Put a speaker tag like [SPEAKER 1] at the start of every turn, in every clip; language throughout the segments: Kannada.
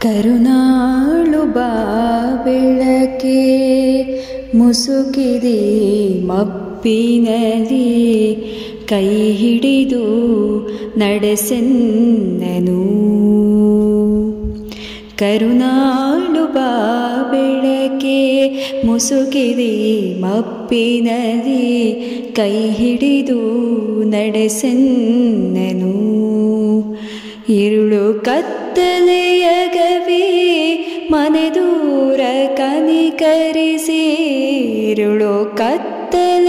[SPEAKER 1] ಕರುನಾಳು ಬಾ ಬೆಳಕೆ ಮುಸುಕಿದೆ ಮಬ್ಬಿನಲ್ಲಿ ಕೈ ಹಿಡಿದು ನಡೆಸೆನ್ನನು. ಕರುನಾಳು ಬಾ ಬೆಳಕೆ ಮುಸುಕಿದೆ ಮಬ್ಬಿನಲ್ಲಿ ಕೈ ಹಿಡಿದು ನಡೆಸೆನ್ನನು. ಇರುಳು ಕತ್ತಲೆಯಗವಿ ಮನೆ ದೂರ ಕನಿಕರಿಸಿ, ಇರುಳು ಕತ್ತಲೆಯಾಗವಿ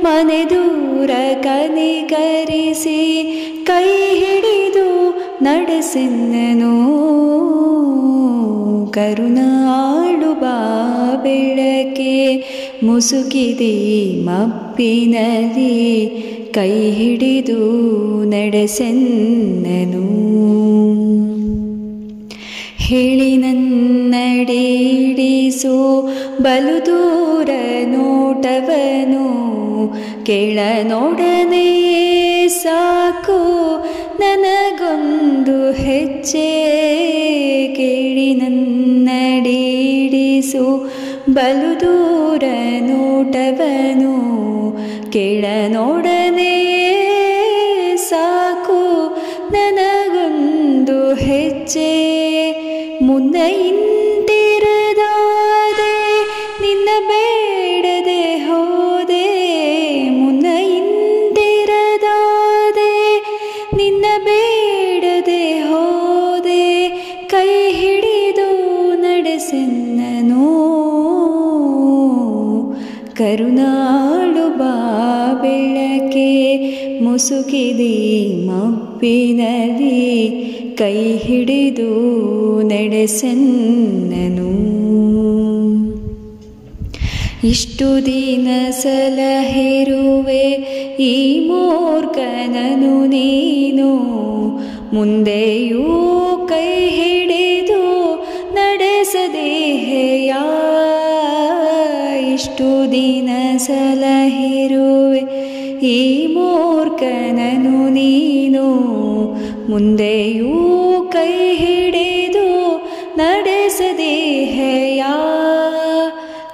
[SPEAKER 1] ಮನೆ ದೂರ ಕನಿಕರಿಸಿ ಕೈ ಹಿಡಿದು ನಡೆಸೆನ್ನನು. ಕರುನಾಳು ಬಾ ಬೆಳಕೆ ಮುಸುಕಿದೆ ಮಬ್ಬಿನಲ್ಲಿ ಕೈ ಹಿಡಿದು ನಡೆಸೆನ್ನನು. ಹೇಳಿ ನನ್ನಡಿಡಿಸು ಬಲು ದೂರ ನೋಟವನು, ಕೇಳ ನೋಡನೆ ಸಾಕು ನನಗೊಂದು ಹೆಜ್ಜೆ. ಕೇಳಿ ನನ್ನಡಿಡಿಸು ಬಲು ದೂರ ನೋಟವನು, ಕೇಳ ನೋಡನೆ ಸಾಕು ನನಗೊಂದು ಹೆಜ್ಜೆ. ಮುನ್ನ ಇಂದಿರದಾದೆ ನಿನ್ನ ಬೇಡದೆ ಹೋದೆ, ಮುನ್ನ ಇಂದಿರದಾದೆ ನಿನ್ನ ಬೇಡದೆ ಹೋದೆ, ಕೈ ಹಿಡಿದು ನಡೆಸೆನ್ನನು. ಕರುನಾಳು ಬಾ ಬೆಳಕೆ ಮುಸುಕಿದೆ ಮಬ್ಬಿನಲ್ಲಿ ಕೈ ಹಿಡಿದು ನಡೆಸೆನ್ನನು. ಇಷ್ಟು ದಿನ ಸಲಹಿರುವೆ ಈ ಮೂರ್ಖನನು ನೀನು, ಮುಂದೆಯೂ ಕೈ ಹಿಡಿದು ನಡೆಸದೇಹೆಯ. ಇಷ್ಟು ದಿನ ಸಲಹಿರುವೆ ಈ ಮೂರ್ಖನನು ನೀನು, ಮುಂದೆಯೂ ಕೈ ಹಿಡಿದು ನಡೆಸದೇಹೆಯ.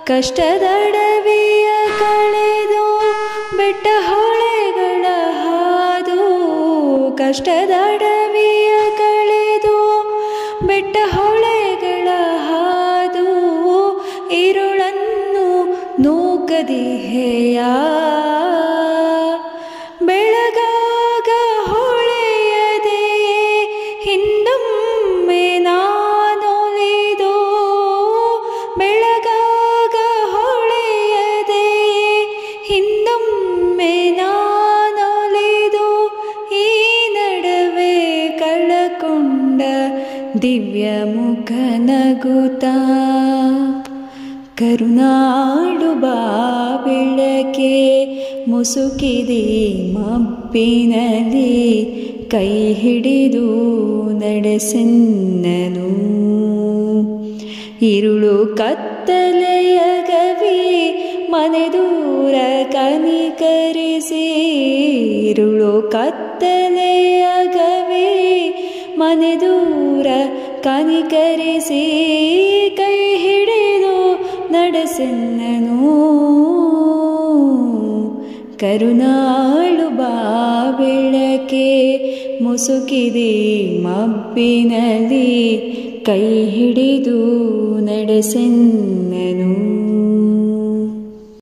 [SPEAKER 1] ಕಷ್ಟದಡವಿಯ ಕಳೆದು ಬೆಟ್ಟ ಹೊಳೆಗಳ ಹಾದು, ಕಷ್ಟದಡವಿಯ ಕಳೆದು ಬೆಟ್ಟ ಹೊಳೆಗಳ ಹಾದು, ಇರುಳನ್ನು ನೂಕದೇಹೆಯ. ಬೆಳಗಾಗ ಹೊಳೆಯದೆ ಹಿಂದೊಮ್ಮೆ ನಾನೊಲಿದು, ಬೆಳಗಾಗ ಹೊಳೆಯದೆ ಹಿಂದೊಮ್ಮೆ ನಾನೊಲಿದು, ಈ ನಡುವೆ ಕಳಕೊಂಡ ದಿವ್ಯ ಮುಖ ನಗುತ್ತಾ. ಕರುನಾಳು ಬಾ ಬೆಳಕೆ ಮುಸುಕಿದೆ ಮಬ್ಬಿನಲ್ಲಿ ಕೈ ಹಿಡಿದು ನಡೆಸೆನ್ನನು. ಇರುಳು ಕತ್ತಲೆಯಗವಿ ಮನೆ ದೂರ ಕನಿಕರಿಸಿ, ಇರುಳು ಕತ್ತಲೆಯಗವಿ ಮನೆ ದೂರ ಕನಿಕರಿಸಿ ಕೈ ಹಿಡಿದು ನಡೆಸೆನ್ನನು. ಕರುನಾಳು ಬಾ ಬೆಳಕೆ ಮುಸುಕಿದೆ ಮಬ್ಬಿನಲ್ಲಿ ಕೈ ಹಿಡಿದು ನಡೆಸೆನ್ನನು.